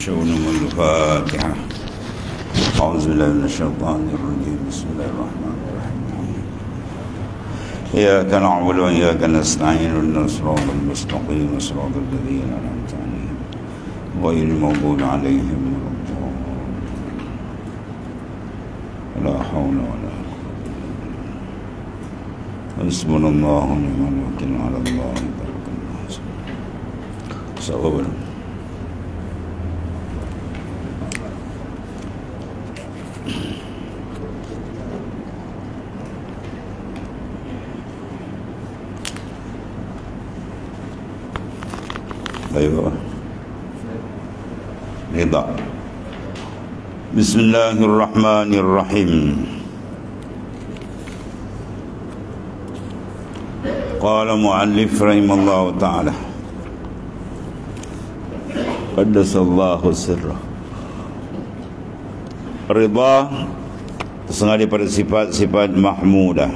شؤونهم الفاتحة. أعوذ بالله من الشيطان الرجيم. بسم الله الرحمن الرحيم. إياك نعبد وإياك نستعين اهدنا الصراط المستقيم صراط الذين أنعمت عليهم غير المغضوب عليهم ولا الضالين. لا حول ولا قوة. حسبنا الله ونعم الوكيل على الله توكلنا. صبر. Baik, Ridha. Bismillahirrahmanirrahim. Qala mu'allif rahimallahu ta'ala, qaddasallahu sirrah. Ridha tersengaja daripada sifat-sifat mahmudah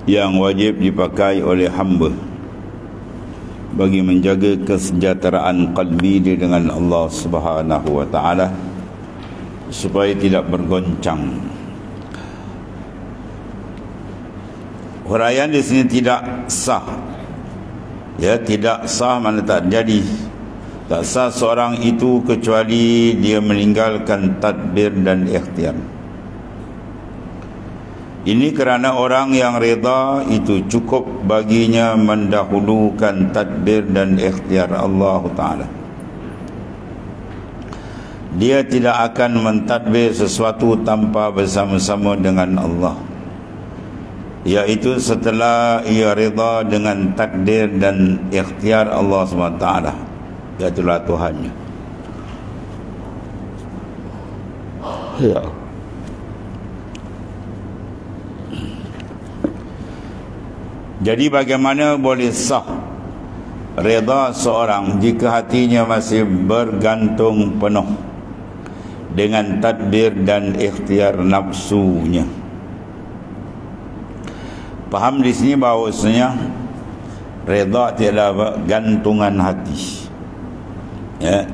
yang wajib dipakai oleh hamba bagi menjaga kesejahteraan qalbi dia dengan Allah Subhanahu wa taala supaya tidak bergoncang. Huraian di sini tidak sah. Ya, tidak sah mana tak jadi. Tak sah seorang itu kecuali dia meninggalkan tadbir dan ikhtiar. Ini kerana orang yang reda itu cukup baginya mendahulukan tadbir dan ikhtiar Allah Ta'ala. Dia tidak akan mentadbir sesuatu tanpa bersama-sama dengan Allah, iaitu setelah ia reda dengan takdir dan ikhtiar Allah SWT, iaitulah Tuhannya. Ya. Jadi bagaimana boleh sah reda seorang jika hatinya masih bergantung penuh dengan tadbir dan ikhtiar nafsunya? Faham di sini bahawasanya reda tiada gantungan hati, ya,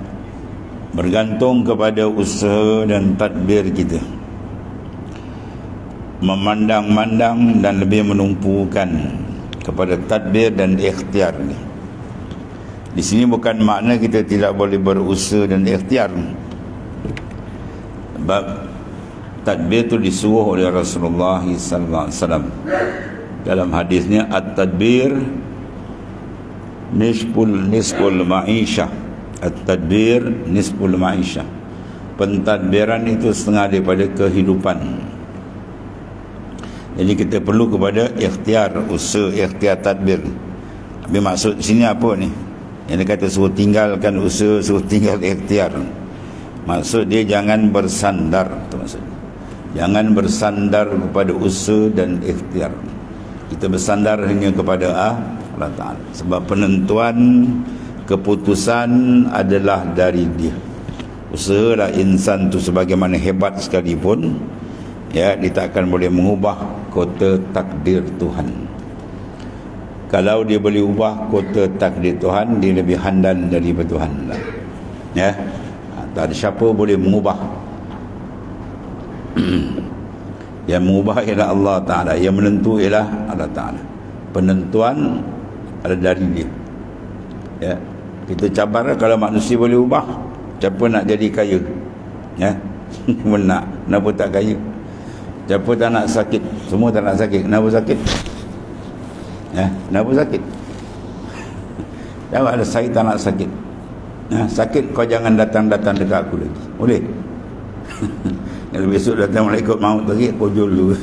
bergantung kepada usaha dan tadbir kita, memandang-mandang dan lebih menumpukan kepada tadbir dan ikhtiar ni. Di sini bukan makna kita tidak boleh berusaha dan ikhtiar. Sebab tadbir itu disuruh oleh Rasulullah sallallahu alaihi wasallam dalam hadisnya, at-tadbir nisful ma'isyah. At-tadbir nisful ma'isyah. Pentadbiran itu setengah daripada kehidupan. Jadi kita perlu kepada ikhtiar, usaha, ikhtiar, tadbir. Habis maksud sini apa ni? Yang dia kata suruh tinggalkan usaha, suruh tinggal ikhtiar. Maksud dia jangan bersandar, itu maksudnya. Jangan bersandar kepada usaha dan ikhtiar. Kita bersandar hanya kepada Allah Ta'ala. Sebab penentuan keputusan adalah dari dia. Usahalah insan tu sebagaimana hebat sekalipun, ya, dia tak akan boleh mengubah kota takdir Tuhan. Kalau dia boleh ubah kota takdir Tuhan, dia lebih handal daripada Tuhan lah. Ya, tak ada siapa boleh mengubah. Yang mengubah ialah Allah Ta'ala, yang menentu ialah Allah Ta'ala. Penentuan ada dari dia. Ya, kita cabar kalau manusia boleh ubah, siapa nak jadi kaya? Ya, kenapa tak kaya? Siapa tak nak sakit? Semua tak nak sakit. Kenapa sakit? Ya, kenapa sakit? Jawab, saya tak nak sakit. Ya, sakit kau jangan datang-datang dekat aku lagi. Boleh? Kalau besok datang malaikat maut lagi, kau jol dulu.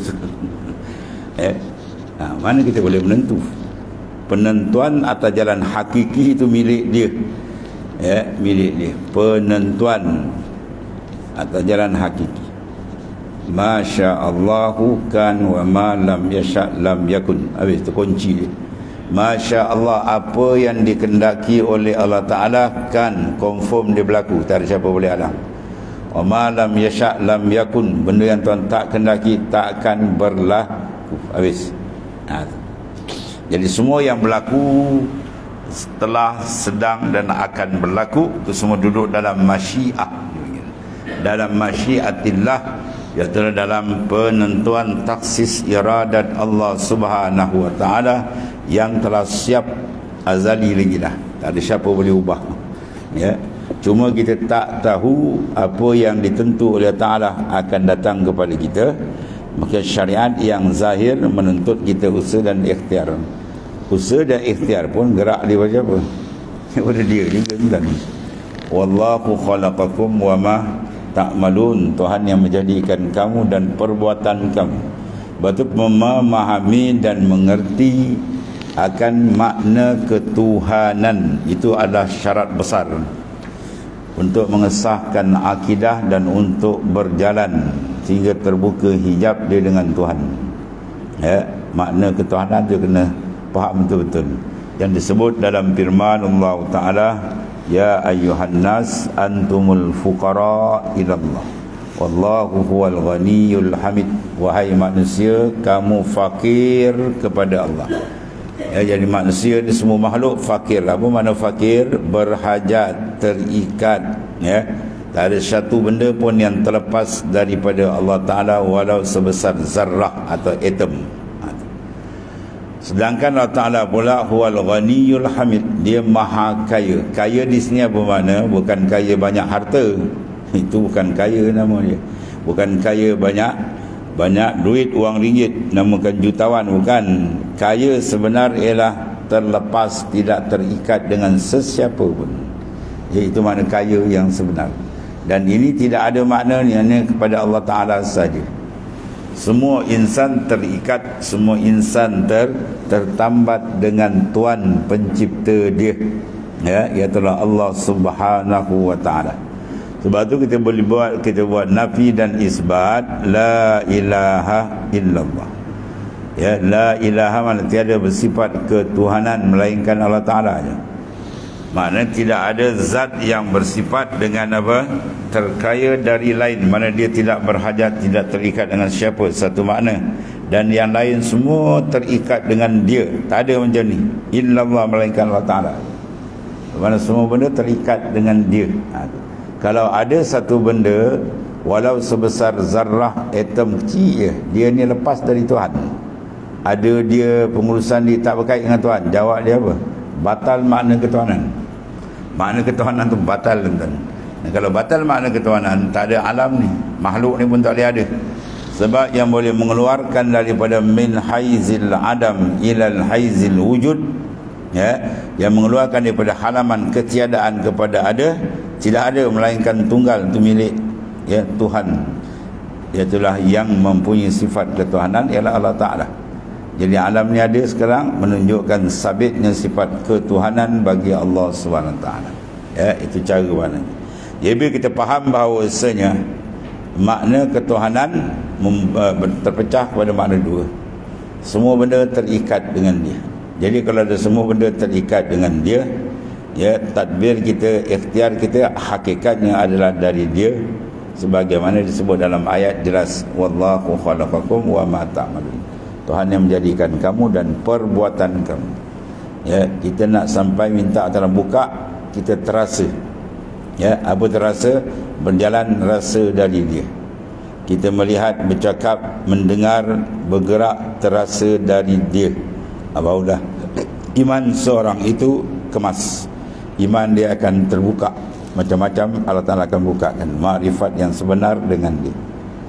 Mana kita boleh menentu? Penentuan atas jalan hakiki itu milik dia. Ya, milik dia. Penentuan atas jalan hakiki. Masya Allahu kan wa ma lam yasha lam yakun. Habis tu kunci dia. Masya Allah, apa yang dikendaki oleh Allah Ta'ala kan confirm dia berlaku, tak ada siapa boleh halang. Wa ma lam yasha lam yakun, benda yang Tuhan tak kendaki tak akan berlaku. Habis. Jadi semua yang berlaku telah, sedang dan akan berlaku. Itu semua duduk dalam masyiah, dalam masyiatillah, iaitu dalam penentuan taksis iradat Allah Subhanahu wa taala yang telah siap azali lagi dah. Tak ada siapa boleh ubah. Ya. Cuma kita tak tahu apa yang ditentu oleh Ta'ala akan datang kepada kita. Maka syariat yang zahir menuntut kita usaha dan ikhtiar. Usaha dan ikhtiar pun gerak dia macam apa? Daripada dia juga kan. Wallahu khalaqakum wa ma ta'malun. Tuhan yang menjadikan kamu dan perbuatan kamu. Betul memahami dan mengerti akan makna ketuhanan. Itu adalah syarat besar untuk mengesahkan akidah dan untuk berjalan sehingga terbuka hijab dia dengan Tuhan. Ya, makna ketuhanan tu kena faham betul-betul. Yang disebut dalam firman Allah Ta'ala, ya ayyuhan nas antumul fuqara ilallah wallahu huwal ghaniyul hamid. Wahai manusia, kamu fakir kepada Allah. Ya, jadi manusia ni semua makhluk fakir. Apa makna fakir? Berhajat, terikat, ya. Tak ada satu benda pun yang terlepas daripada Allah Ta'ala walau sebesar zarrah atau atom. Sedangkan Allah Ta'ala pula huwal ghaniyul hamid. Dia maha kaya. Kaya di sini apa makna? Bukan kaya banyak harta. Itu bukan kaya nama dia. Bukan kaya banyak duit, wang ringgit, namakan jutawan, bukan. Kaya sebenar ialah terlepas, tidak terikat dengan sesiapa pun. Itu makna kaya yang sebenar. Dan ini tidak ada maknanya kepada Allah Ta'ala saja. Semua insan terikat, semua insan tertambat dengan Tuhan pencipta dia, ya, iaitu Allah Subhanahu wa Ta'ala. Sebab tu kita buat nafi dan isbat la ilaha illallah. Ya, la ilaha makna tiada bersifat ketuhanan melainkan Allah Ta'ala saja. Maknanya tidak ada zat yang bersifat dengan apa? Terkaya dari lain. Mana dia tidak berhajat, tidak terikat dengan siapa, satu makna. Dan yang lain semua terikat dengan dia. Tak ada macam ni. Illallah melainkan Allah Ta'ala. Mana semua benda terikat dengan dia. Kalau ada satu benda walau sebesar zarrah atom kecil je, dia ni lepas dari Tuhan. Ada dia pengurusan dia tak berkait dengan Tuhan. Jawab dia apa? Batal makna ketuhanan. Makna ketuhanan tu batal, tuan. Dan kalau batal makna ketuhanan, tak ada alam ni. Makhluk ni pun tak boleh ada. Sebab yang boleh mengeluarkan daripada min haizil adam ilal haizil wujud, ya, yang mengeluarkan daripada halaman ketiadaan kepada ada, tidak ada melainkan tunggal, itu milik, ya, Tuhan. Iaitulah yang mempunyai sifat ketuhanan ialah Allah Ta'ala. Jadi alam ni ada sekarang menunjukkan sabitnya sifat ketuhanan bagi Allah SWT. Ya, itu cara maknanya. Jadi bila kita faham bahawasanya makna ketuhanan terpecah kepada makna dua. Semua benda terikat dengan dia. Jadi kalau ada semua benda terikat dengan dia, ya, tadbir kita, ikhtiar kita hakikatnya adalah dari dia, sebagaimana disebut dalam ayat jelas, wallahu khalaqakum wa ma ta'malun. Tuhan yang menjadikan kamu dan perbuatan kamu. Ya, kita nak sampai minta dalam buka, kita terasa. Ya, apa terasa? Berjalan rasa dari dia. Kita melihat, bercakap, mendengar, bergerak, terasa dari dia. Barulah iman seorang itu kemas. Iman dia akan terbuka. Macam-macam Allah Ta'ala akan bukakan makrifat yang sebenar dengan dia.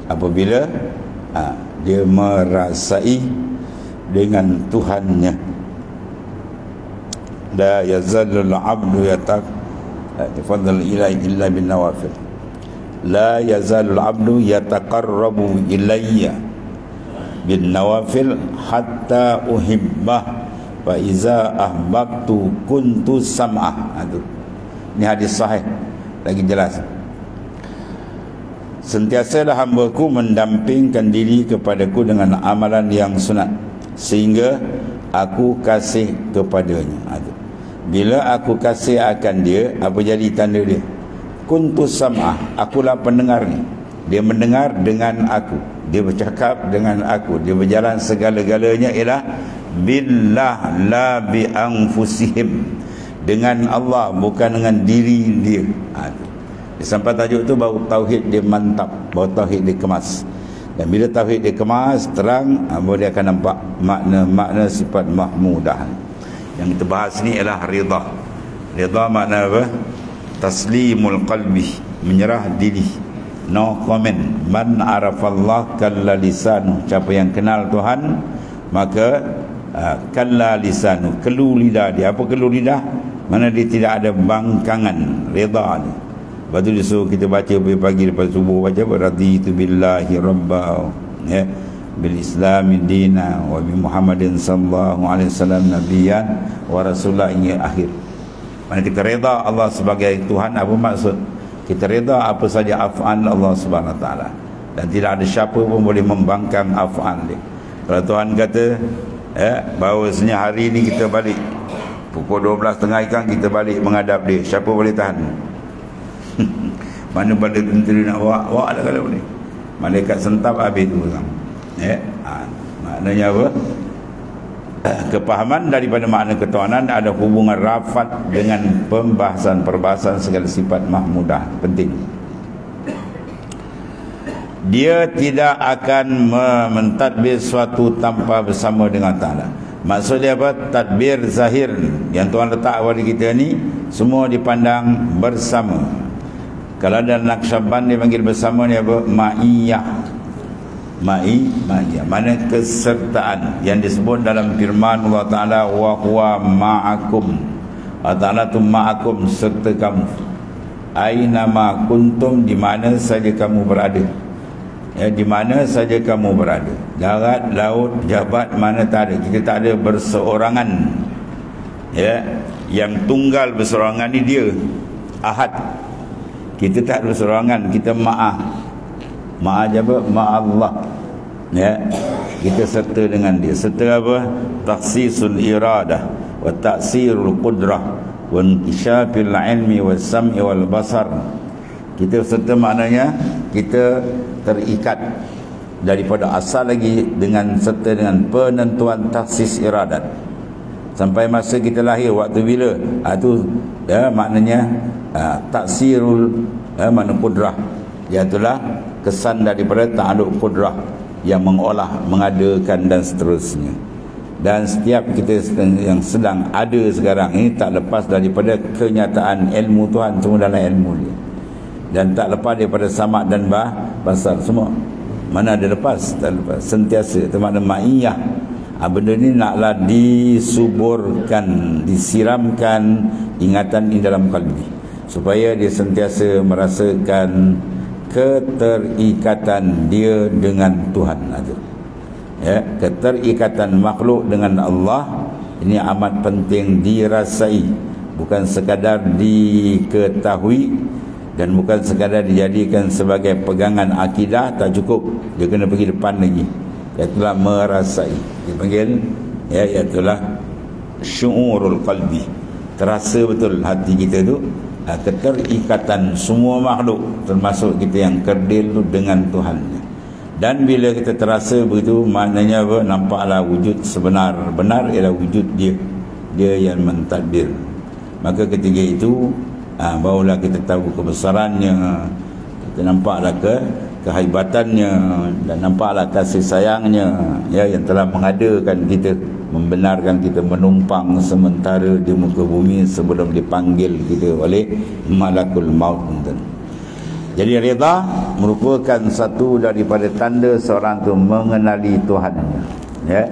Apabila dia merasai dengan Tuhannya. La yazalul abdu yataqarrabu ilayya illa bin nawafil. La yazalul abdu yataqarrabu ilayya bin nawafil hatta uhibbah fa iza ahbabtu kuntu sam'ah. Ini hadis sahih, lagi jelas. Sentiasalah hamba-Ku mendampingkan diri kepadaku dengan amalan yang sunat, sehingga aku kasih kepadanya. Bila aku kasih akan dia, apa jadi tanda dia? Kuntu sam'ah, akulah pendengarnya. Dia mendengar dengan aku, dia bercakap dengan aku, dia berjalan, segala-galanya ialah billah la bi anfusihim. dengan Allah, bukan dengan diri dia. Sampai tajuk tu baru tauhid dia mantap, baru tauhid dia kemas. Dan bila tauhid dia kemas, terang, baru dia akan nampak makna sifat mahmudah. Yang kita bahas ni ialah rida. Rida makna apa? Taslimul qalbi, menyerah diri, no comment. Man arafallah kalla lisanu, siapa yang kenal Tuhan maka kalla lisanu, kelu lidah dia. Apa kelu lidah? Mana dia tidak ada bangkangan. Rida ni. Lepas tu dia suruh kita baca pagi lepas subuh, baca apa? Raditu billahi rabba, ya, bil islami dina, wa bi Muhammadin sallallahu alaihi wasallam nabiyyan wa rasulah, hingga akhir. Mana kita reda Allah sebagai Tuhan. Apa maksud? Kita reda apa saja af'al Allah Subhanahu wa taala, dan tidak ada siapa pun boleh membangkang af'al dia. Kalau Tuhan kata bahawasanya hari ni kita balik pukul 12.30 kan, kita balik menghadap dia, siapa boleh tahan? Mana balik menteri nak bawa dah kalau boleh. Malaikat sentap habis tu kan. Maknanya apa? Kepahaman daripada makna ketuhanan ada hubungan rapat dengan perbahasan segala sifat mahmudah. Penting. Dia tidak akan mentadbir suatu tanpa bersama dengan Ta'ala. Maksudnya apa? Tadbir zahir yang Tuhan letak pada kita ni semua dipandang bersama. Kalau ada Naqsyaband dia panggil bersama ni apa? Ma'iyah. Ma'iyah. Mana kesertaan yang disebut dalam firman Allah Ta'ala, wa huwa ma'akum. Allah Ta'ala tu ma'akum, serta kamu. Aina ma kuntum, di mana saja kamu berada. Ya, di mana saja kamu berada. Darat, laut, jabat, mana tak ada. Kita tak ada berseorangan. Ya, yang tunggal berseorangan ni dia Ahad. Kita tak ada berseorangan, kita ma'ah. Ma'ah je apa? Ma'allah. Ya, kita serta dengan dia. Serta apa? Takhsisul iradah wa ta'sirul qudrah wa inkishafil ilmi wa sam'i wal basar. Kita serta maknanya kita terikat daripada asal lagi dengan serta dengan penentuan takhsis iradat. Sampai masa kita lahir, waktu bila? Itu ya, maknanya taksirul makna kudrah, iaitulah kesan daripada ta'aluk kudrah yang mengolah, mengadakan dan seterusnya. Dan setiap kita yang sedang ada sekarang ini tak lepas daripada kenyataan ilmu Tuhan, semua dalam ilmu dia. Dan tak lepas daripada samak dan basar semua. Mana ada lepas? Tak lepas. Sentiasa. Itu makna ma'iyah. Benda ni naklah disuburkan, disiramkan ingatan ini dalam kalbi, supaya dia sentiasa merasakan keterikatan dia dengan Tuhan. Ya, keterikatan makhluk dengan Allah ini amat penting dirasai, bukan sekadar diketahui dan bukan sekadar dijadikan sebagai pegangan akidah. Tak cukup, dia kena pergi depan lagi, iaitulah merasai. Dipanggil iaitulah syu'urul qalbi, terasa betul hati kita tu keterikatan semua makhluk, termasuk kita yang kerdil tu, dengan Tuhannya. Dan bila kita terasa begitu, maknanya apa? Nampaklah wujud sebenar-benar ialah wujud dia yang mentadbir. Maka ketika itu barulah kita tahu kebesarannya, kita nampaklah kehebatannya, dan nampaklah kasih sayangnya, ya, yang telah mengadakan kita, membenarkan kita menumpang sementara di muka bumi sebelum dipanggil kita oleh malakul maut. Jadi rida merupakan satu daripada tanda seorang tu mengenali Tuhannya. Ya,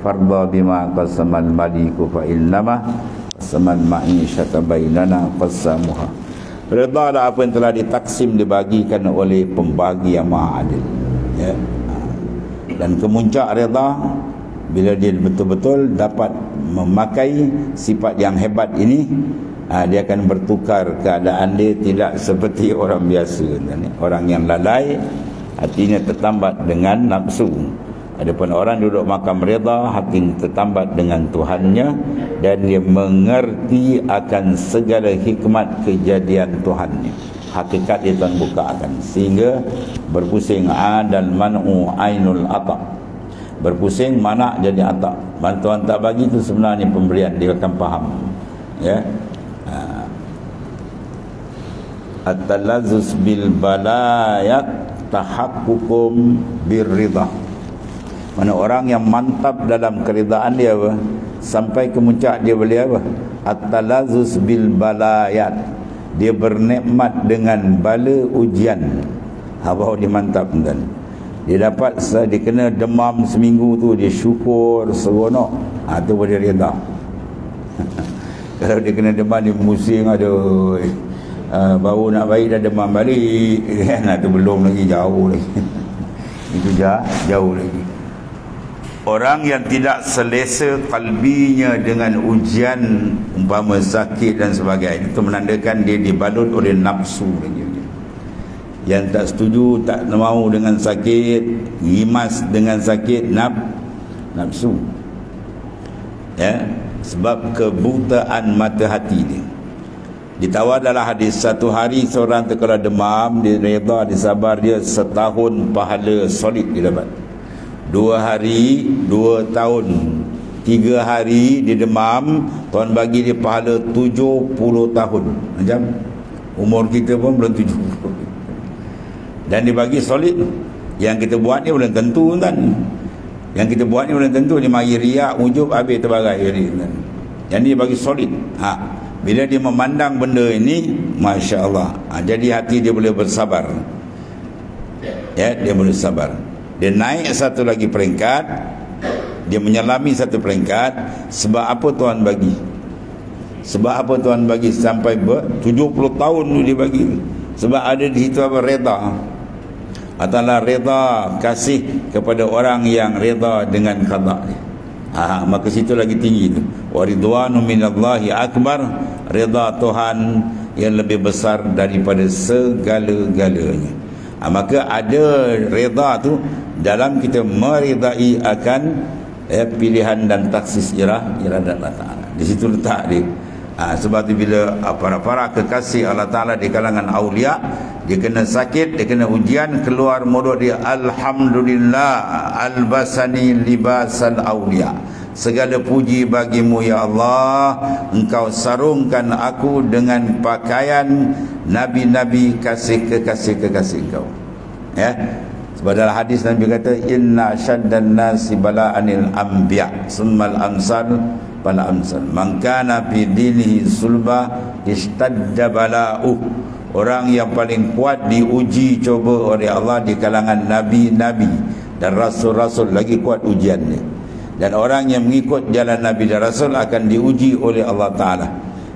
farda bima qasamal maliku fa innama qasamal ma'isyata bainana qasamuha. Rida adalah apa yang telah ditaksim, dibagikan oleh pembagi yang maha adil. Ya. Dan kemuncak rida bila dia betul-betul dapat memakai sifat yang hebat ini, dia akan bertukar keadaan dia, tidak seperti orang biasa. Orang yang lalai, hatinya tertambat dengan nafsu. Adapun orang duduk makam rida, hatinya tertambat dengan Tuhannya, dan dia mengerti akan segala hikmat kejadian Tuhannya. Hakikat dia Tuhan bukakan, sehingga berpusing dan man'u ainul ata'. Berpusing mana jadi ata'. Bantuan tak bagi itu sebenarnya pemberian, dia akan faham. Ya, at-talazzus bil balayat tahaqququm birridha. Mana orang yang mantap dalam keridaan dia apa? Sampai ke puncak dia boleh apa? At-talazzus bil balayat. Dia bernikmat dengan bala ujian. Baru dia mantap tuan. Dia dapat, dia kena demam seminggu tu, dia syukur seronok. Tu boleh reda. Kalau dia kena demam, dia pusing, aduh, baru nak baik dah demam balik kan, tu belum lagi, jauh lagi. Itu jauh lagi. Orang yang tidak selesa kalbinya dengan ujian umpama sakit dan sebagainya, itu menandakan dia dibalut oleh nafsu lagi. Yang tak setuju, tak mau dengan sakit, rimas dengan sakit, nafsu. Ya, sebab kebutaan mata hati dia. Ditawar dalam hadis, satu hari seorang tu kalau demam, dia reda, dia sabar, dia setahun pahala solid dia dapat. 2 hari 2 tahun, 3 hari dia demam, Tuhan bagi dia pahala 70 tahun. Macam umur kita pun belum 70. Dan dia bagi solid. Yang kita buat ni belum tentu kan. Yang kita buat ni belum tentu. Dia mari riak, ujub, habis terbagai kan. Yang ni bagi solid. Bila dia memandang benda ini, Masya Allah, jadi hati dia boleh bersabar. Ya, dia boleh sabar. Dia naik satu lagi peringkat, dia menyelami satu peringkat. Sebab apa Tuhan bagi? Sebab apa Tuhan bagi sampai 70 tahun dia bagi? Sebab ada di situ apa? Reda. Atalah reda, kasih kepada orang yang reda dengan qada. Maka situ lagi tinggi tu. Wa ridwanu minallahi akbar, reda Tuhan yang lebih besar daripada segala-galanya. Maka ada reda tu dalam kita meridai akan pilihan dan taksis iradat Allah Ta'ala. Di situ letak dia. Sebab tu bila para kekasih Allah Ta'ala di kalangan awliya, dia kena sakit, dia kena ujian, keluar mulut dia, Alhamdulillah albasani libasal awliya. Segala puji bagimu ya Allah, engkau sarungkan aku dengan pakaian nabi-nabi, kekasih engkau. Ya. Sebab dalam hadis Nabi kata, inna syaddan nasi bala'anil anbiya summal amsal bala amsal man kana fi dinihi sulba istadda bala'uh. Orang yang paling kuat diuji coba oleh Allah di kalangan nabi-nabi dan rasul-rasul, lagi kuat ujiannya. Dan orang yang mengikut jalan Nabi dan Rasul akan diuji oleh Allah Ta'ala.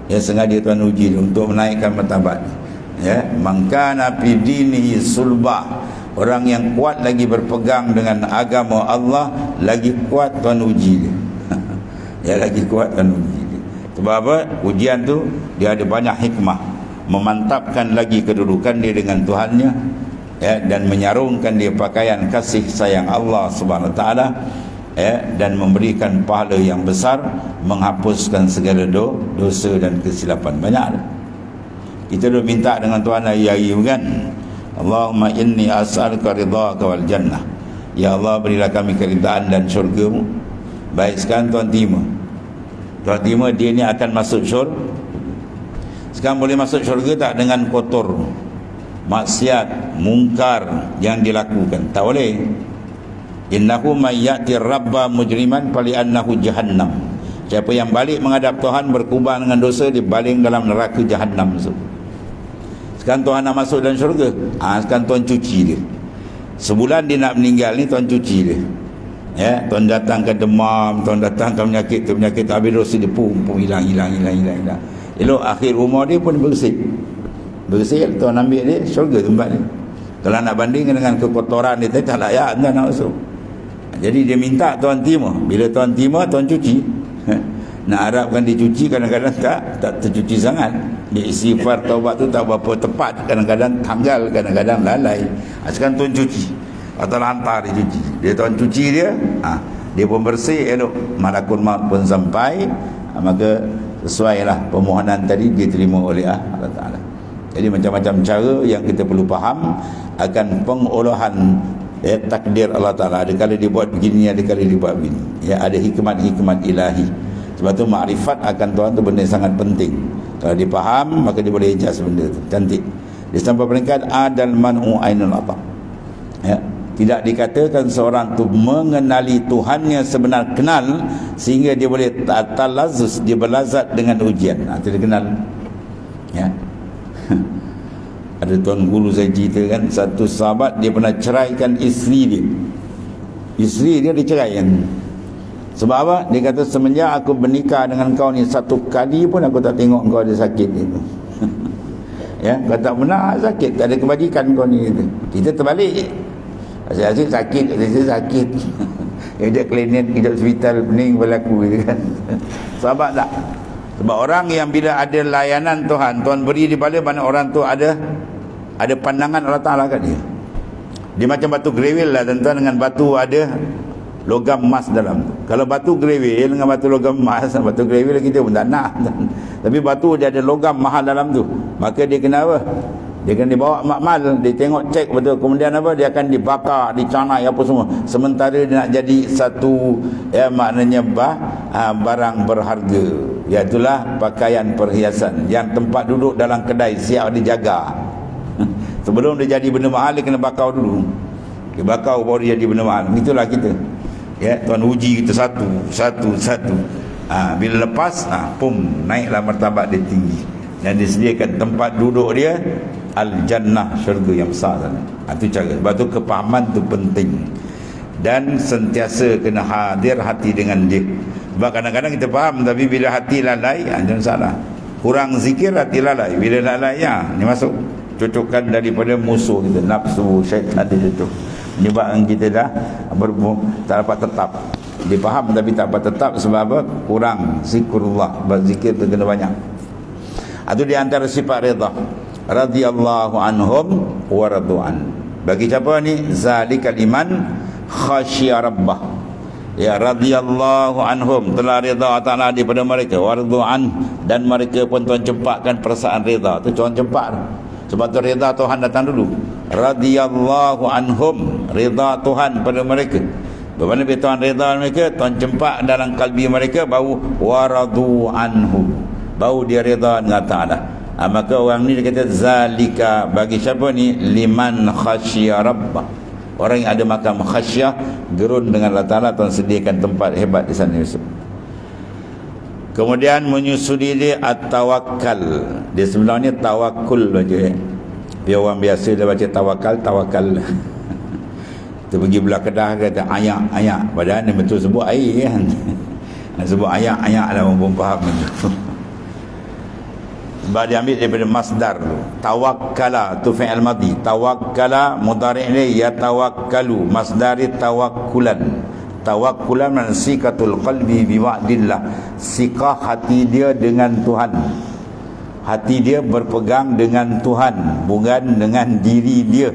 Ya, sengaja Tuhan uji untuk menaikkan martabat. Ya, man kana fi dinihi sulba. Orang yang kuat lagi berpegang dengan agama Allah, lagi kuat Tuhan uji dia. Ya, lagi kuat Tuhan uji dia. Sebab apa? Ujian tu dia ada banyak hikmah, memantapkan lagi kedudukan dia dengan Tuhannya, ya, dan menyarungkan dia pakaian kasih sayang Allah Subhanahu Wa Taala, ya, dan memberikan pahala yang besar, menghapuskan segala dosa dan kesilapan. Banyak. Kita dah minta dengan Tuhan hari-hari kan. Allahumma inni as'aluka ridhaka wal jannah. Ya Allah, berilah kami keridaan dan syurga-Mu. Baik, sekarang Tuhan terima. Tuhan terima, dia ni akan masuk syurga. Sekarang boleh masuk syurga tak dengan kotor, maksiat, mungkar yang dilakukan? Tak boleh. Innahu may ya'ti rabba mujriman fali annahu jahannam. Siapa yang balik menghadap Tuhan berkubang dengan dosa, dia baling dalam neraka jahannam. Sekarang Tuhan nak masuk dalam syurga, sekarang Tuhan cuci dia. Sebulan dia nak meninggal ni, Tuhan cuci dia. Ya, Tuhan datangkan demam, Tuhan datangkan penyakit, habis dosa dia pum hilang. Elok akhir umur dia pun bersih, Tuhan ambil dia syurga tempat dia. Kalau nak bandingkan dengan kekotoran dia, tak layak tuan nak masuk. Jadi dia minta Tuhan terima. Bila Tuhan terima, Tuhan cuci. Nak harapkan dicuci, kadang-kadang tak tercuci sangat. Dia istighfar taubat tu tak berapa tepat, kadang-kadang tanggal, kadang-kadang lalai. Sekarang Tuhan cuci, atau hantar dia cuci. Dia Tuhan cuci dia, dia pun bersih, elok, malakul maut pun sampai. Maka sesuailah permohonan tadi diterima oleh Allah Ta'ala. Jadi macam-macam cara yang kita perlu faham akan pengolahan takdir Allah Ta'ala. Ada kali dia buat begini, ada kali dia buat begini. Ya, ada hikmat-hikmat ilahi. Sebab tu makrifat akan Tuhan tu benda yang sangat penting. Kalau dia faham, maka dia boleh adjust benda tu. Cantik. Dia sampai peringkat adal man'u ainul ata. Ya, tidak dikatakan seorang tu mengenali Tuhannya sebenar kenal sehingga dia boleh talazzuz, dia berlazat dengan ujian. Itu dia kenal. Ya. Ada tuan guru saya cerita kan, satu sahabat dia pernah ceraikan isteri dia. Isteri dia diceraikan. Sebab apa? Dia kata semenjak aku bernikah dengan kau ni, satu kali pun aku tak tengok kau ada sakit itu. Ya, kau tak pernah sakit, tak ada kebajikan kau ni gitu. Kita terbalik. Asyik-asyik sakit, asyik sakit. Hidup klinik, hidup hospital, pening berlaku gitu kan. Sahabat tak? Sebab orang yang bila ada layanan Tuhan, Tuhan beri di bala mana orang tu ada pandangan Allah Ta'ala kat dia. Dia macam batu grewil lah tuan-tuan, dengan batu ada logam emas dalam tu. Kalau batu grewil dengan batu logam emas, batu grewil kita pun tak nak. Tapi batu dia ada logam mahal dalam tu, maka dia kena apa? Dia akan dibawa makmal, dia tengok cek betul, kemudian apa, dia akan dibakar, dicanai apa semua, sementara dia nak jadi satu, ya maknanya barang berharga, iaitulah pakaian perhiasan yang tempat duduk dalam kedai siap dijaga. Sebelum dia jadi benda mahal, dia kena bakar dulu, dia bakar baru dia jadi benda mahal. Itulah kita, ya, Tuhan uji kita satu. Bila lepas, pum, naiklah martabat dia tinggi dan disediakan tempat duduk dia al-jannah, syurga yang besar sana. Itu cara. Sebab tu kepahaman tu penting, dan sentiasa kena hadir hati dengan dia. Sebab kadang-kadang kita faham, tapi bila hati lalai, jangan salah, kurang zikir hati lalai. Bila lalai, ni masuk cucukan daripada musuh kita, nafsu, syaitan dia tu, menyebabkan kita dah tak dapat tetap. Dia faham tapi tak dapat tetap. Sebab apa? Kurang zikrullah. Sebab zikir tu kena banyak. Itu di antara sifat redha. Radhiyallahu anhum wa radu'an. Bagi siapa ni? Zalikal iman khasyiya rabbah. Ya, radhiyallahu anhum, telah redha Ta'ala daripada mereka, wa radu'an, dan mereka pun Tuhan cempakkan perasaan redha. Tu Tuhan cempak. Sebab tu redha Tuhan datang dulu. Radhiyallahu anhum, redha Tuhan pada mereka. Bagaimana bila Tuhan redha mereka, Tuhan cempak dalam kalbi mereka, baru wa radu'anhu, baru dia redha dengan Ta'ala. Maka orang ni dia kata zalika, bagi siapa ni? Liman khasyiya rabbah. Orang yang ada makam khasyah, gerun dengan Allah Ta'ala, Tuhan sediakan tempat hebat di sana. Kemudian menyusuli dia at-tawakkal. Dia sebenarnya tawakul saja. Biar orang biasa dia baca tawakal. Dia pergi belah Kedah, kata ayak. Padahal dia betul sebut air kan. Sebut ayak lah, orang pun faham itu. Sebab dia ambil daripada masdar tawakkala, tu fi'il madhi. Tawakkala mudhari' dia yatawakkalu, masdari tawakkulan. Tawakkulan man sikatul qalbi biwa'dillah, sikah hati dia dengan Tuhan. Hati dia berpegang dengan Tuhan, bukan dengan diri dia.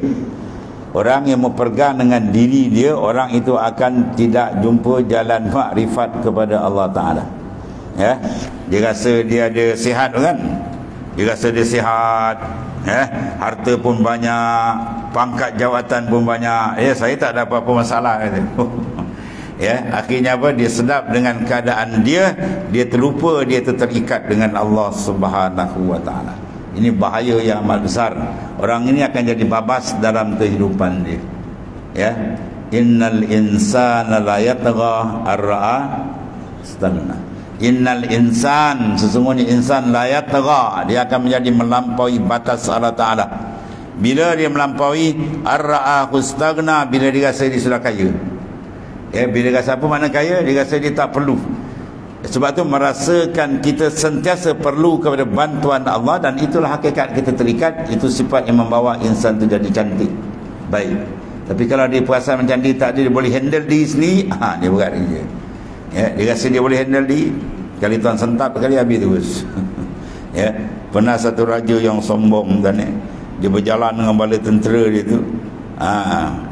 Orang yang berpegang dengan diri dia, orang itu akan tidak jumpa jalan makrifat kepada Allah Ta'ala. Ya, dia rasa dia ada sihat kan? Dia rasa dia sihat, harta pun banyak, pangkat jawatan pun banyak. Saya tak ada apa-apa masalah kata. Akhirnya apa? Dia sedap dengan keadaan dia terlupa dia terikat dengan Allah Subhanahu wa Ta'ala. Ini bahaya yang amat besar. Orang ini akan jadi babas dalam kehidupan dia. Innal insana la yatgha ar-ra'a istaghna. Innal insan, sesungguhnya insan la yatgha, dia akan menjadi melampaui batas Allah Ta'ala. Bila dia melampaui ar-ra'a istaghna, bila dia rasa dia sudah kaya. Bila dia rasa apa makna kaya? Dia rasa dia tak perlu. Sebab tu merasakan kita sentiasa perlu kepada bantuan Allah, dan itulah hakikat kita terikat. Itu sifat yang membawa insan tu jadi cantik, baik. Tapi kalau dia perasaan macam dia tak ada, dia boleh handle diri sendiri, dia berat dia. Dia rasa dia boleh handle diri, kali Tuan sentap kali habis terus. Pernah satu raja yang sombong kan, dia berjalan dengan bala tentera dia tu,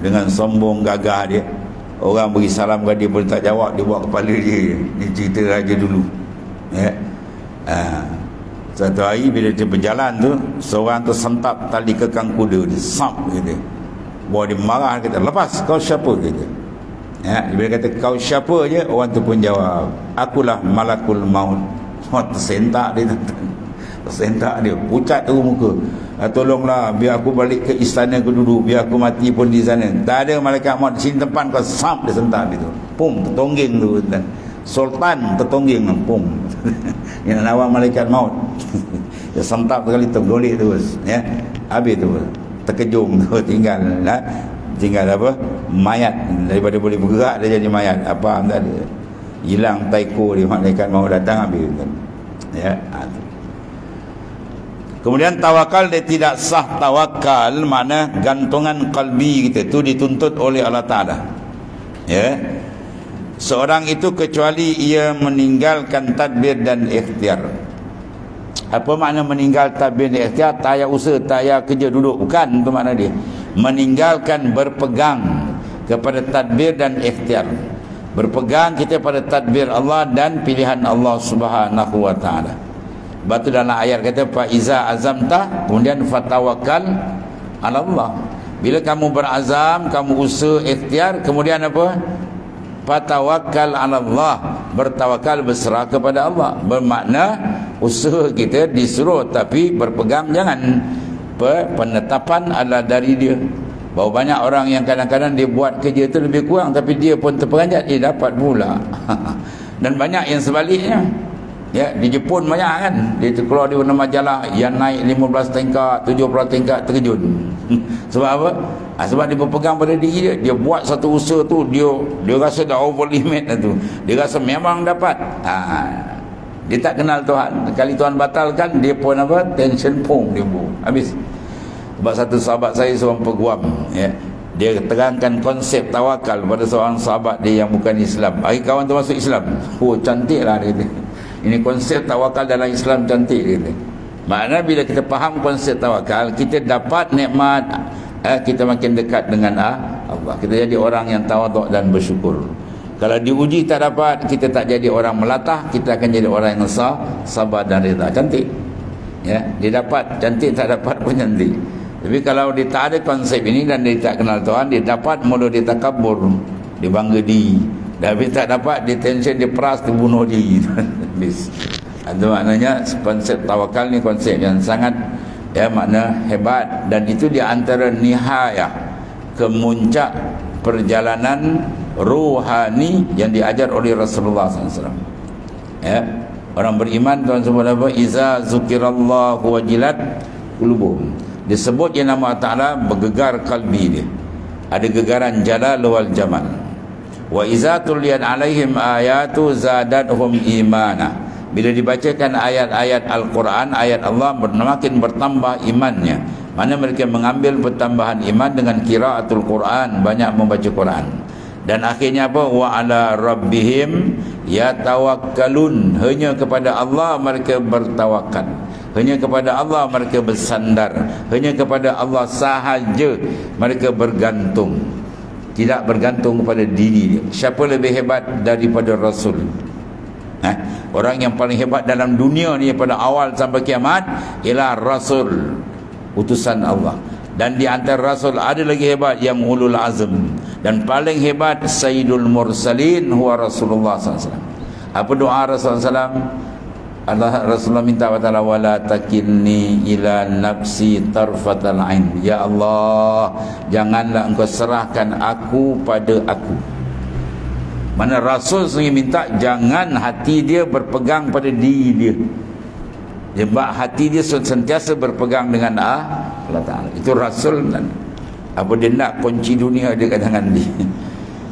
dengan sombong gagah dia. Orang beri salam ke dia pun tak jawab, dia buat kepala dia. Dia cerita raja dulu. Satu hari bila dia berjalan tu, seorang tu sentap tali kekang kuda dia, sap kata. Bawa dia marah, kata, lepas, kau siapa kata. Bila kata kau siapa je, orang tu pun jawab, akulah malakul maut. Sentak dia. Sentak dia, pucat tu muka. Tolonglah, biar aku balik ke istana aku duduk, biar aku mati pun di sana. Tak ada malaikat maut sini tempat kau, sap dia sentak dia tu. Pum, tertongging tu. Sultan tertongging, pum. Yang nak awal malaikat maut. Dia sentak sekali tergolek terus, ya. Habis tu. Terkejung tu, tinggal apa? Mayat. Daripada boleh bergerak dia jadi mayat. Apa tak ada. Hilang taiko dia, malaikat maut datang habis. Ya. Kemudian tawakal dia tidak sah. Tawakal mana gantungan kalbi kita tu dituntut oleh Allah Ta'ala. Ya. Seorang itu kecuali ia meninggalkan tadbir dan ikhtiar. Apa makna meninggal tadbir dan ikhtiar? Tak payah usaha, tak payah kerja duduk. Bukan itu makna dia. Meninggalkan berpegang kepada tadbir dan ikhtiar. Berpegang kita pada tadbir Allah dan pilihan Allah Subhanahu wa Ta'ala. Sebab tu dalam ayat kata fa iza azamta, kemudian fatawakkal ala Allah. Bila kamu berazam, kamu usaha ikhtiar, kemudian apa? Fatawakkal ala Allah, bertawakal, berserah kepada Allah. Bermakna usaha kita disuruh, tapi berpegang jangan. Penetapan adalah dari dia. Bahawa banyak orang yang kadang-kadang dia buat kerja tu lebih kurang, tapi dia pun terperanjat, dia dapat pula. Dan banyak yang sebaliknya. Ya, di Jepun banyak kan, dia keluar di mana majalah yang naik 15 tingkat, 17 tingkat, terkejut. Sebab apa? Sebab dia berpegang pada diri dia. Dia buat satu usaha tu, dia rasa dah over limit lah tu. Dia rasa memang dapat. Dia tak kenal Tuhan. Kali Tuhan batalkan, dia pun apa? Tension pom dia buat. Habis. Sebab satu sahabat saya seorang peguam, ya. Dia terangkan konsep tawakal pada seorang sahabat dia yang bukan Islam. Hari kawan tu masuk Islam. Oh, cantik lah dia kata. Ini konsep tawakal dalam Islam cantik dia kata. Maknanya bila kita faham konsep tawakal, kita dapat nikmat, kita makin dekat dengan Allah. Kita jadi orang yang tawaduk dan bersyukur. Kalau diuji tak dapat, kita tak jadi orang melatah, kita akan jadi orang yang sabar dan reda. Cantik. Ya, dia dapat cantik, tak dapat pun cantik. Tapi kalau dia tak ada konsep ini dan dia tak kenal Tuhan, dia dapat mula dia takabur, dia bangga diri. Dan bila tak dapat, dia tension, dia peras, dia bunuh diri. Itu maknanya konsep tawakal ni konsep yang sangat makna hebat. Dan itu di antara nihayah, kemuncak perjalanan rohani yang diajar oleh Rasulullah SAW. Ya, orang beriman Tuhan sebut apa? Iza zukirallahu wajilat qulubuhum. Disebut yang nama Ta'ala, bergegar kalbi dia. Ada gegaran jalal wal jamal. Wa iza tuliyat alaihim ayatu zadatuhum imana. Bila dibacakan ayat-ayat Al-Quran, ayat Allah, makin bertambah imannya. Mana mereka mengambil pertambahan iman dengan qiraatul Quran, banyak membaca Quran. Dan akhirnya apa? Wa ala rabbihim yatawakkalun. Hanya kepada Allah mereka bertawakal. Hanya kepada Allah mereka bersandar. Hanya kepada Allah sahaja mereka bergantung. Tidak bergantung kepada diri dia. Siapa lebih hebat daripada Rasul? Orang yang paling hebat dalam dunia ni pada awal sampai kiamat ialah Rasul, utusan Allah. Dan di antara Rasul ada lagi hebat yang ulul azm. Dan paling hebat Sayyidul Mursalin huwa Rasulullah SAW. Apa doa Rasulullah SAW? Rasulullah minta kepada Allah, wala takilni ila nafsi tarfatal ain. Ya Allah, janganlah engkau serahkan aku pada aku. Mana Rasul sendiri minta jangan hati dia berpegang pada diri dia. Sebab hati dia sentiasa berpegang dengan Allah Ta'ala. Itu Rasul kan. Apa dia nak kunci dunia dia kat tangan dia.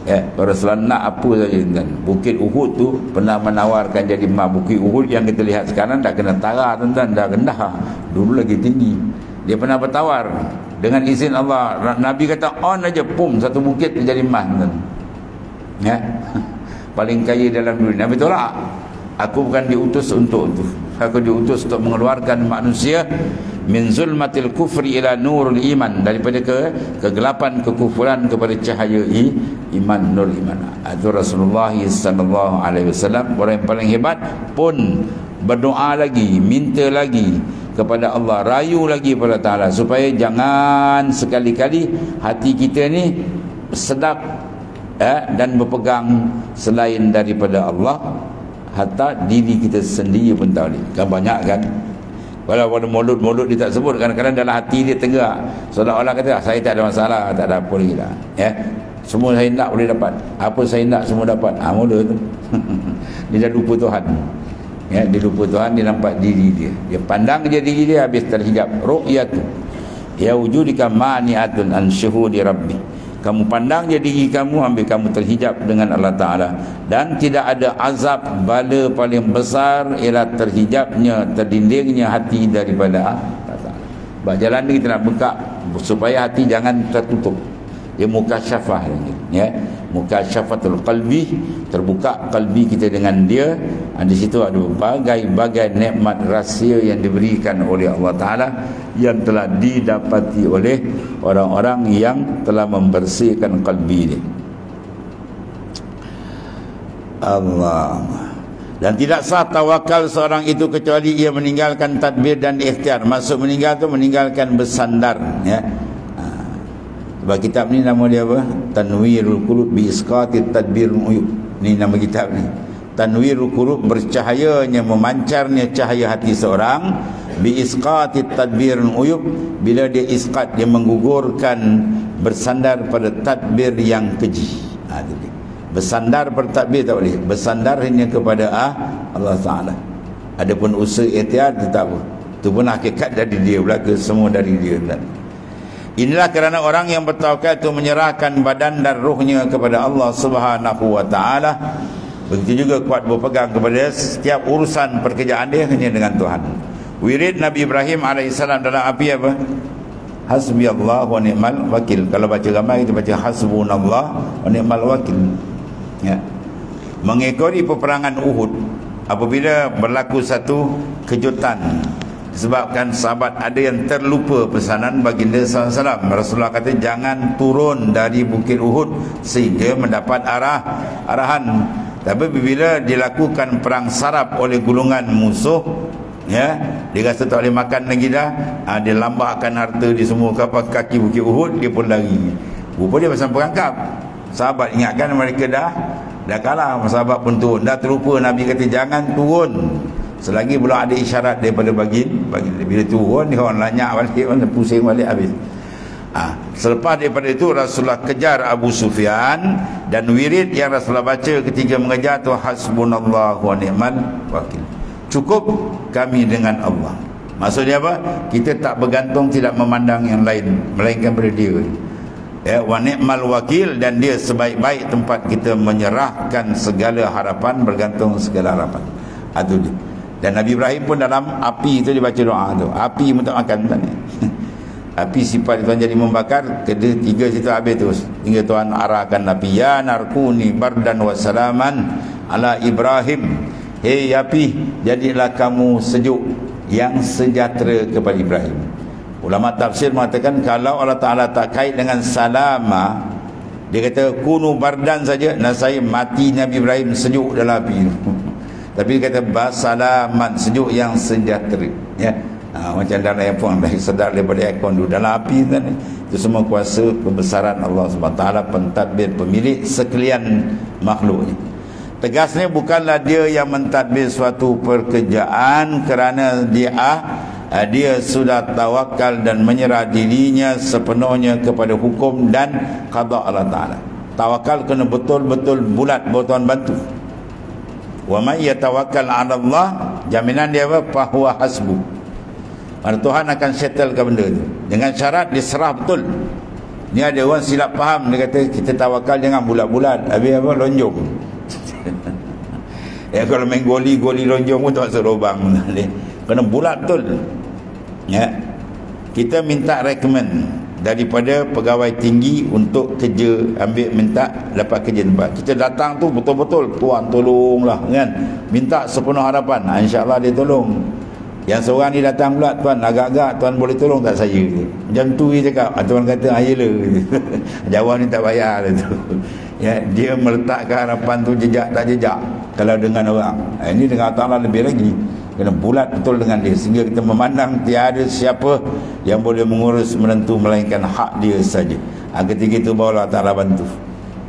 Ya, Rasulullah nak apa saja kan. Bukit Uhud tu pernah menawarkan jadi emas. Bukit Uhud yang kita lihat sekarang dah kena tara tuan-tuan, dah rendah. Dulu lagi tinggi. Dia pernah bertawar dengan izin Allah. Nabi kata on aja, pum, satu bukit jadi emas tuan. Ya. Paling kaya dalam dunia. Nabi tolak. Aku bukan diutus untuk itu. Aku diutus untuk mengeluarkan manusia min zulmatil kufri ila nurul iman, daripada kegelapan kekufuran kepada cahaya iman, nur iman. Itu Rasulullah sallallahu alaihi wasallam, orang yang paling hebat pun berdoa lagi, minta lagi kepada Allah, rayu lagi kepada Ta'ala supaya jangan sekali-kali hati kita ni sedap dan berpegang selain daripada Allah. Hatta diri kita sendiri pun tahu ni. Kan banyak kan Walaupun mulut dia tak sebut, kadang-kadang dalam hati dia tegak, seolah-olah kata saya tak ada masalah, tak ada apa lagi lah, ya. Semua saya nak boleh dapat, apa saya nak semua dapat. Mula tu dia dah lupa Tuhan, ya. Dia lupa Tuhan, dia nampak diri dia pandang je diri dia, habis terhijab. Ru'yatu ya wujudika mani'atun an syuhudi rabbi. Kamu pandang je diri kamu, ambil kamu terhijab dengan Allah Ta'ala. Dan tidak ada azab bala paling besar ialah terhijabnya, terdindingnya hati daripada Allah Ta'ala. Sebab jalan ni kita nak buka supaya hati jangan tertutup. Dia mukasyafah, ya, mukasyafatul qalbi, terbuka kalbi kita dengan dia. Di situ ada berbagai-bagai nikmat rahsia yang diberikan oleh Allah Ta'ala, yang telah didapati oleh orang-orang yang telah membersihkan kalbi dia. Allah. Dan tidak sah tawakal seorang itu kecuali ia meninggalkan tadbir dan ikhtiar. Maksud meninggal tu meninggalkan bersandar, ya. Sebab kitab ni nama dia apa? Tanwirul Qulub bi isqatit tadbirul uyub. Ni nama kitab ni. Tanwirul Qulub, bercahayanya, memancarnya cahaya hati seorang, bi isqatit tadbirul uyub, bila dia isqat, dia menggugurkan bersandar pada tadbir yang keji. Bersandar pada tadbir tak boleh. Bersandar hanya kepada Allah Ta'ala. Adapun usaha ikhtiar tu tak apa. Tu pun hakikat dari dia belaka, semua dari dia belaka. Inilah kerana orang yang bertawakal itu menyerahkan badan dan ruhnya kepada Allah Subhanahu wa Ta'ala. Begitu juga kuat berpegang kepada setiap urusan pekerjaan dia hanya dengan Tuhan. Wirid Nabi Ibrahim AS dalam api apa? Hasbiyallah wa ni'mal wakil. Kalau baca ramai kita baca hasbunallah wa ni'mal wakil, ya. Mengikori peperangan Uhud, apabila berlaku satu kejutan, disebabkan sahabat ada yang terlupa pesanan baginda SAW. Rasulullah kata jangan turun dari Bukit Uhud sehingga mendapat arahan. Tapi bila dilakukan perang sarap oleh gulungan musuh, ya, dia rasa tak boleh makan lagi dah, dia lambakkan harta di semua kaki Bukit Uhud, dia pun lari. Rupa dia pasal perangkap. Sahabat ingatkan mereka dah kalah, sahabat pun turun. Dah terlupa, Nabi kata jangan turun selagi belum ada isyarat daripada baginda. Bila turun dia orang lanyak balik, pusing balik, habis. Selepas daripada itu Rasulullah kejar Abu Sufyan, dan wirid yang Rasulullah baca ketika mengejar tu hasbunallahu wa ni'mal wakil. Cukup kami dengan Allah. Maksudnya apa? Kita tak bergantung, tidak memandang yang lain melainkan pada dia, ya, wa ni'mal wakil, dan dia sebaik-baik tempat kita menyerahkan segala harapan, bergantung segala harapan. Itu dia. Dan Nabi Ibrahim pun dalam api itu dia baca doa tu. Api pun tak makan tadi. Api sifat Tuhan jadi membakar, tiga situ habis terus. Hingga Tuhan arahkan api, ya narkuni bardan wa salaman ala Ibrahim. Hei api, jadilah kamu sejuk yang sejahtera kepada Ibrahim. Ulama tafsir mengatakan kalau Allah Ta'ala tak kait dengan salama, dia kata kunu bardan saja, nasai mati Nabi Ibrahim sejuk dalam api. Tapi dia kata basalaman, sejuk yang sejahtera, ya. Macam dalam aircon, dah sedar daripada aircon dulu dalam api tadi. Itu semua kuasa kebesaran Allah SWT, pentadbir, pemilik sekalian makhluknya. Tegasnya bukanlah dia yang mentadbir suatu pekerjaan kerana dia sudah tawakal dan menyerah dirinya sepenuhnya kepada hukum dan qada Allah Ta'ala. Tawakal kena betul-betul bulat, baru Tuhan bantu. Wa may yatawakkal 'ala Allah, jaminan dia apa? Fahuwa hasbu. Maka Tuhan akan settlekan benda tu dengan syarat diserah betul. Ni ada orang silap faham, dia kata kita tawakal jangan bulat-bulat, habis apa lonjong. Ya, kalau main goli lonjong pun tak serobang. Kena bulat betul, ya. Kita minta rekomen daripada pegawai tinggi untuk kerja, minta dapat kerja tempat. Kita datang tu betul-betul, Tuan tolonglah, kan, minta sepenuh harapan, insya-Allah dia tolong. Yang seorang ni datang pula, Tuan agak-agak Tuan boleh tolong tak saya? Macam tu dia cakap. Tuan kata ayolah. Jawab ni tak payah lah tu. Ya, dia meletakkan harapan tu jejak tak jejak kalau dengan orang. Ini dengan Allah lebih lagi. Kena bulat betul dengan dia sehingga kita memandang tiada siapa yang boleh mengurus menentu melainkan hak dia saja. Ketika itu baru Allah Ta'ala bantu.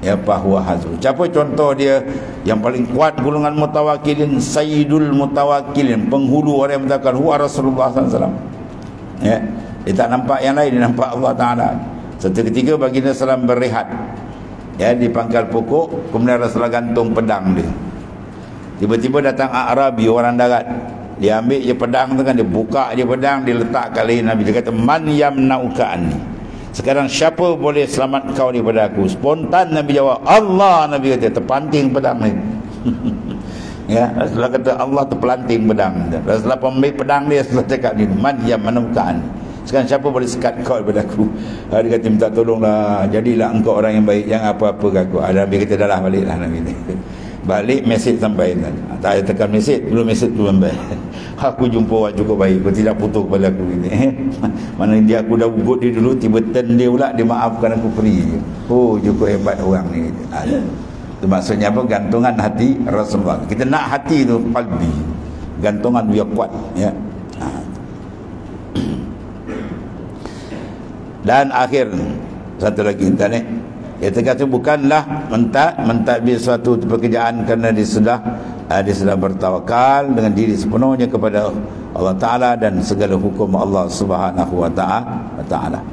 ya fahuwa hasbuh. Siapa contoh dia yang paling kuat golongan mutawakkilin? Sayyidul mutawakkilin, penghulu orang yang mengatakan huwa Rasulullah SAW. Ya, dia tak nampak yang lain, dia nampak Allah Ta'ala. Satu ketika baginda SAW berehat, ya, di pangkal pokok, kemudian Rasulullah gantung pedang dia. Tiba-tiba datang Arabi, orang darat. Dia ambil je pedang tu kan, dia buka je pedang, dia letak kat leher Nabi. Dia kata, man yamna'uka anni. Sekarang siapa boleh selamat kau daripada aku? Spontan Nabi jawab, Allah. Nabi kata, terpanting pedang ni. Ya, Rasulullah kata, Allah terpelanting pedang. Rasulullah ambil pedang dia, Rasulullah cakap ni, man yamna'uka anni. Sekarang siapa boleh sekat kau daripada aku? Dia kata, minta tolonglah, jadilah engkau orang yang baik, jangan apa-apa ke aku. Nabi kata, dah lah, baliklah Nabi ni. Balik, mesej sampai. Tak ada tekan mesej, belum mesej tu sampai. Aku jumpa orang cukup baik, kau tidak putus kepada aku ni. Mana dia, aku dah ugut dia dulu, tiba turn dia pula, dia maafkan aku free je. Oh, cukup hebat orang ni. Itu maksudnya apa? Gantungan hati Rasulullah. Kita nak hati tu qalbi, gantungan dia kuat, ya. Dan akhir satu lagi internet, dia kata bukanlah mentadbir suatu pekerjaan kerana dia sudah bertawakal dengan diri sepenuhnya kepada Allah Ta'ala dan segala hukum Allah Subhanahu wa Ta'ala.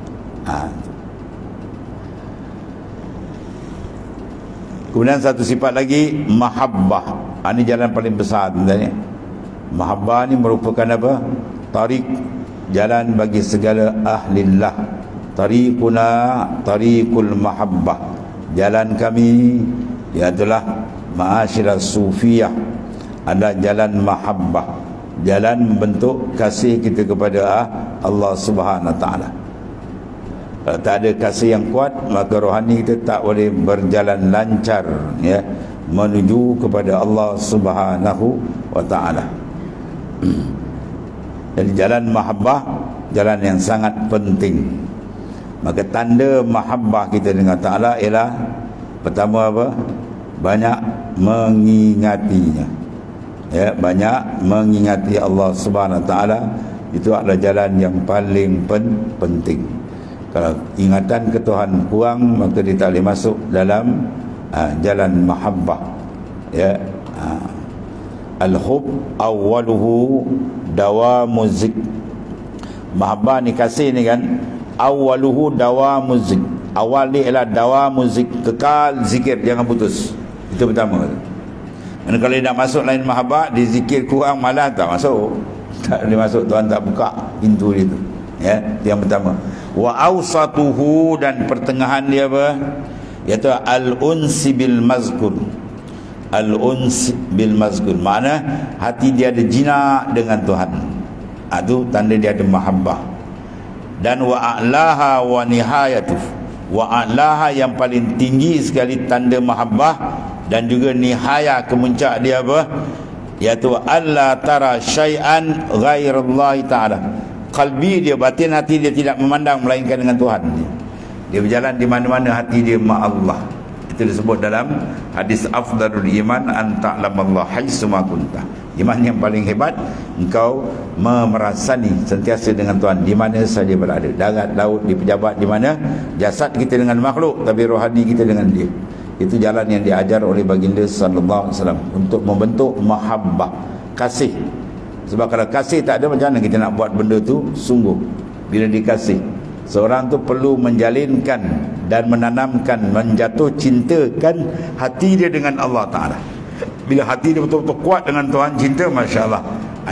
Kemudian satu sifat lagi, mahabbah. Ini jalan paling besar sebenarnya. Mahabbah ni merupakan apa? Tarik, jalan bagi segala ahlillah. Tariquna tariqul mahabbah. Jalan kami ialah ma'asyiral sufiyah, ada jalan mahabbah, jalan membentuk kasih kita kepada Allah Subhanahu wa Ta'ala. Kalau tak ada kasih yang kuat, maka rohani kita tak boleh berjalan lancar, ya, menuju kepada Allah Subhanahu wa Ta'ala. Jadi jalan mahabbah, jalan yang sangat penting. Maka tanda mahabbah kita dengan Ta'ala ialah pertama apa? Banyak mengingatinya, ya, banyak mengingati Allah Subhanahu wa Ta'ala. Itu adalah jalan yang paling penting. Kalau ingatan ke Tuhan kurang, maka dia tak boleh masuk dalam jalan mahabbah, ya. Al-hub awwaluhu dawamu zik. Mahabbah ni, kasih ni kan, awaluhu dawamu zik. Awal ni ialah dawamu zik, kekal zikir, jangan putus. Itu pertama. Dan kalau dia nak masuk lain mahabbah, dia zikir kurang, malah tak masuk. Tak boleh masuk, Tuhan tak buka pintu dia tu, ya. Itu yang pertama. Wa awsatuhu, dan pertengahan dia apa? Iaitu al-unsi bil mazkur. Al-uns bil mazkur, makna hati dia ada jinak dengan Tuhan. Itu tanda dia ada mahabbah. Dan wa a'laha wa nihayatuh, wa a'laha yang paling tinggi sekali tanda mahabbah, dan juga nihaya, kemuncak dia apa? Iaitu alla tara syai'an ghairallahi ta'ala. Qalbi dia, batin hati dia tidak memandang melainkan dengan Tuhan. Dia berjalan di mana-mana hati dia ma Allah. Itu disebut dalam hadis afdalul iman an ta'lamallaha haitsu ma kunta. Iman yang paling hebat, engkau merasani sentiasa dengan Tuhan di mana saja berada, darat, laut, di pejabat, di mana jasad kita dengan makhluk, tapi rohani kita dengan dia. Itu jalan yang diajar oleh baginda sallallahu alaihi wasallam untuk membentuk mahabbah, kasih. Sebab kalau kasih tak ada, macam mana kita nak buat benda tu sungguh? Bila dikasih, seorang tu perlu menjalinkan dan menanamkan, menjatuh cintakan hati dia dengan Allah Ta'ala. Bila hati dia betul-betul kuat dengan Tuhan, cinta, Masya Allah,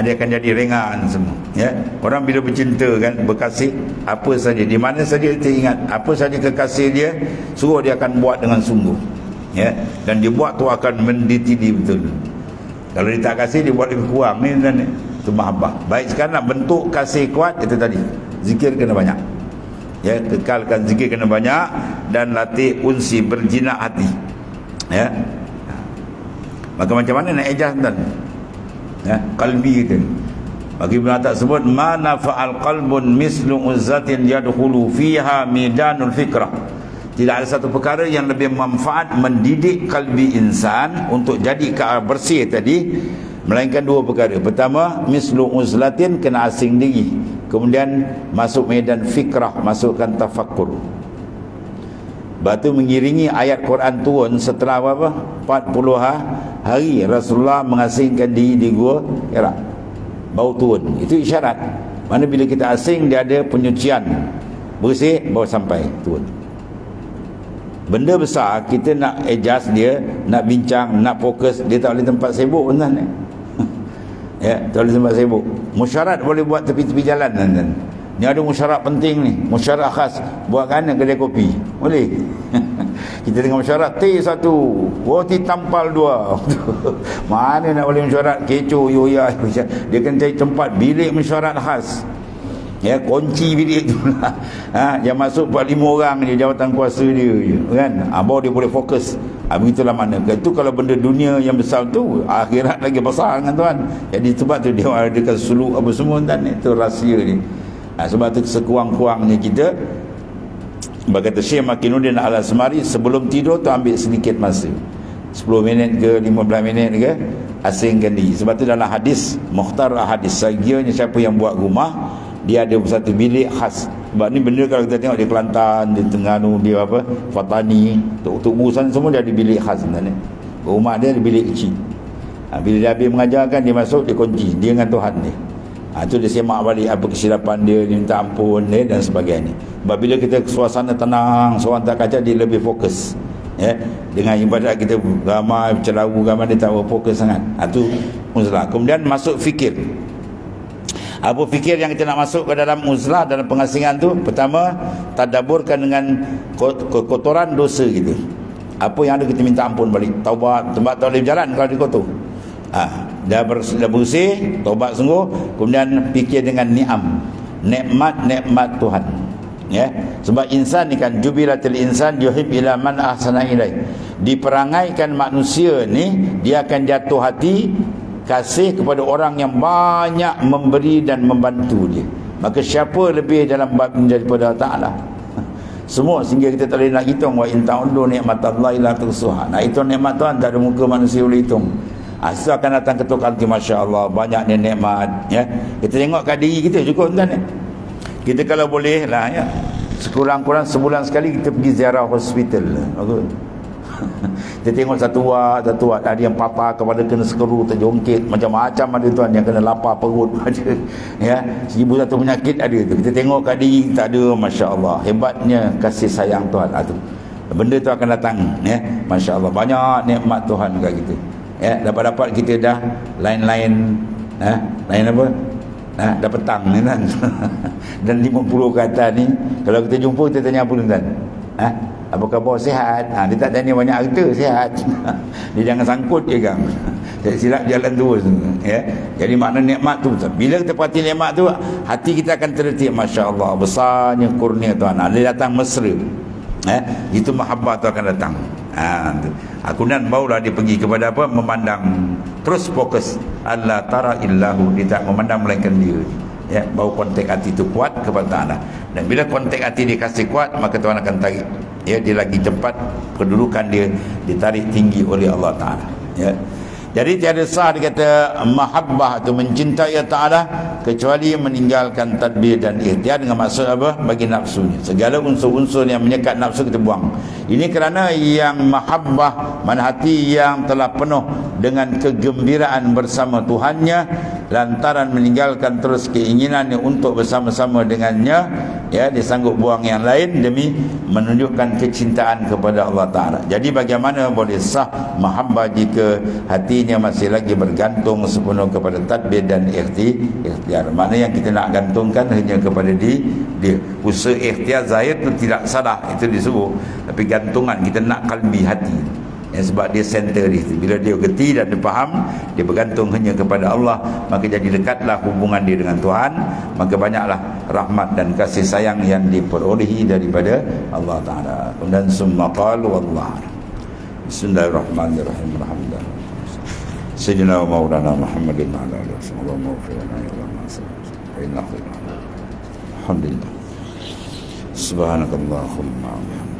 dia akan jadi ringan semua, ya. Orang bila bercinta kan, berkasih, apa saja, di mana saja dia ingat, apa saja kekasih dia, suruh dia akan buat dengan sungguh, ya. Dan dia buat tu akan mendidih betul. Kalau dia tak kasih, dia buat lebih kurang ni, dan itu mahabbah. Baik, sekarang nak bentuk kasih kuat, itu tadi, zikir kena banyak, ya. Kekalkan zikir kena banyak, dan latih unsi, berjinak hati, ya. Maka macam mana nak ejaz dan, ya, qalbi kita. Bagi Ibn Atta sebut, mana fa'al qalbun mislu uzzatin yadkhulu fiha midanul fikrah. Tidak ada satu perkara yang lebih manfaat mendidik kalbi insan untuk jadi bersih tadi, melainkan dua perkara. Pertama, mislu uzlatin, kena asing diri. Kemudian masuk medan fikrah, masukkan tafakkur. Batu mengiringi ayat Quran turun setelah apa? 40 hari Rasulullah mengasingkan diri di gua Hira. Baru turun. Itu isyarat. Mana bila kita asing dia ada penyucian. Bersih baru sampai turun. Benda besar kita nak adjust dia, nak bincang, nak fokus, dia tak boleh tempat sibuk tuan. Ya, tak boleh tempat sibuk. Musyarat boleh buat tepi-tepi jalan tuan. Ni ada musyarat penting ni, musyarat khas buat kana kedai kopi. Boleh. Kita tengok musyarat teh satu, roti tampal dua. Mana nak boleh musyarat kecoh yoya. Dia kena cari tempat bilik musyarat khas. Ya, kunci bilik tu lah. Yang masuk 4-5 orang je jawatan kuasa dia je, kan? Baru dia boleh fokus. Begitulah mana. Itu kalau benda dunia yang besar tu, akhirat lagi besar dengan tuan. Jadi sebab tu dia adakan suluk apa semua tuan. Itu rahsia dia. Sebab tu sekurang-kurangnya kita, berkata Syekh Makinuddin Al-Asmari, sebelum tidur tu ambil sedikit masa, 10 minit ke 15 minit ke, asingkan diri. Sebab tu dalam hadis Mukhtar hadis, sekiranya siapa yang buat rumah, dia ada satu bilik khas. Sebab ni benda kalau kita tengok di Kelantan, di Terengganu, dia apa, Fatani, Tok Busan semua dia ada bilik khas sebenarnya. Rumah dia ada bilik kecil. Bila dia habis mengajarkan, dia masuk, dia kunci, dia dengan Tuhan dia. Itu dia semak balik apa kesilapan dia, dia minta ampun dia dan sebagainya. Sebab bila kita suasana tenang, seorang tak kacau, dia lebih fokus. Ya, dengan ibadat kita ramai bercelaru, ramai dia tak fokus sangat. Itu uzlah. Kemudian masuk fikir. Apa fikir yang kita nak masuk ke dalam uzlah, dalam pengasingan tu? Pertama, tadaburkan dengan kotoran dosa kita. Apa yang ada kita minta ampun balik. Taubat, tempat tak boleh berjalan kalau dikotor. Dah bersih, taubat sungguh, kemudian fikir dengan nikmat Tuhan. Ya, sebab insan ni kan, jubilatil insan yuhib ila man ahsana ilai. Diperangaikan manusia ni, dia akan jatuh hati kasih kepada orang yang banyak memberi dan membantu dia. Maka siapa lebih dalam bab ini daripada Allah Ta'ala? Semua, sehingga kita tak boleh nak hitung. Wa in ta'uddu ni'matallahi la tuhsuha. Nak hitung nikmat Tuhan, tak ada muka manusia boleh hitung. Itu akan datang ketuk hati, Masya Allah, banyaknya nikmat. Ya, kita tengok kat diri kita cukup tuan. Kita kalau boleh lah, ya, sekurang-kurang sebulan sekali kita pergi ziarah hospital. Kita tengok satu wad, ada yang patah kepala, kena skru, terjongkit, macam-macam ada tuan, yang kena lapar perut ada. Ya, 1001 penyakit ada tu. Kita tengok kat diri kita ada, Masya Allah, hebatnya kasih sayang Tuhan. Benda tu akan datang, ya, Masya Allah, banyak nikmat Tuhan kat kita. Ya, dapat kita dah lain-lain, lain apa? Dah petang ni kan. Dan 50 ke atas ni, kalau kita jumpa, kita tanya apa tuan? Apa khabar, sihat? Dia tak tanya banyak harta, sihat. Dia jangan sangkut je kan. Silap jalan terus. Ya. Jadi makna nikmat tu, bila kita perhati nikmat tu, hati kita akan terdetik, Masya Allah, besarnya kurnia Tuhan. Dia datang mesra. Itu mahabbah tu akan datang. Kemudian barulah dia pergi kepada apa? Memandang, terus fokus. Allah tara illahu, dia tak memandang melainkan dia. Ya, baru kontak hati itu kuat kepada Allah. Dan bila kontak hati dia kasih kuat, maka Tuhan akan tarik. Ya, dia lagi cepat kedudukan dia ditarik tinggi oleh Allah Ta'ala. Ya. Jadi tiada sah dia kata mahabbah itu mencintai Allah Ta'ala kecuali meninggalkan tadbir dan ikhtiar. Dengan maksud apa? Bagi nafsunya. Segala unsur-unsur yang menyekat nafsu kita buang. Ini kerana yang mahabbah, mana hati yang telah penuh dengan kegembiraan bersama Tuhannya, lantaran meninggalkan terus keinginannya untuk bersama-sama dengannya, ya, dia sanggup buang yang lain demi menunjukkan kecintaan kepada Allah Ta'ala. Jadi bagaimana boleh sah mahabbah jika hatinya masih lagi bergantung sepenuh kepada tadbir dan ikhtiar. Mana yang kita nak gantungkan hanya kepada dia. Usaha ikhtiar zahir itu tidak salah, itu disebut, tapi gantungan kita nak kalbi hati. Ya, sebab dia center dia. Bila dia gerti dan dia faham, dia bergantung hanya kepada Allah, maka jadi dekatlah hubungan dia dengan Tuhan, maka banyaklah rahmat dan kasih sayang yang diperolehi daripada Allah Ta'ala. Kemudian summa qala wallah. Bismillahirrahmanirrahim. Alhamdulillah. Sayyidina wa maulana Muhammadin wa ala alihi wasallam. Alhamdulillah. Subhanakallahumma wa bihamdika.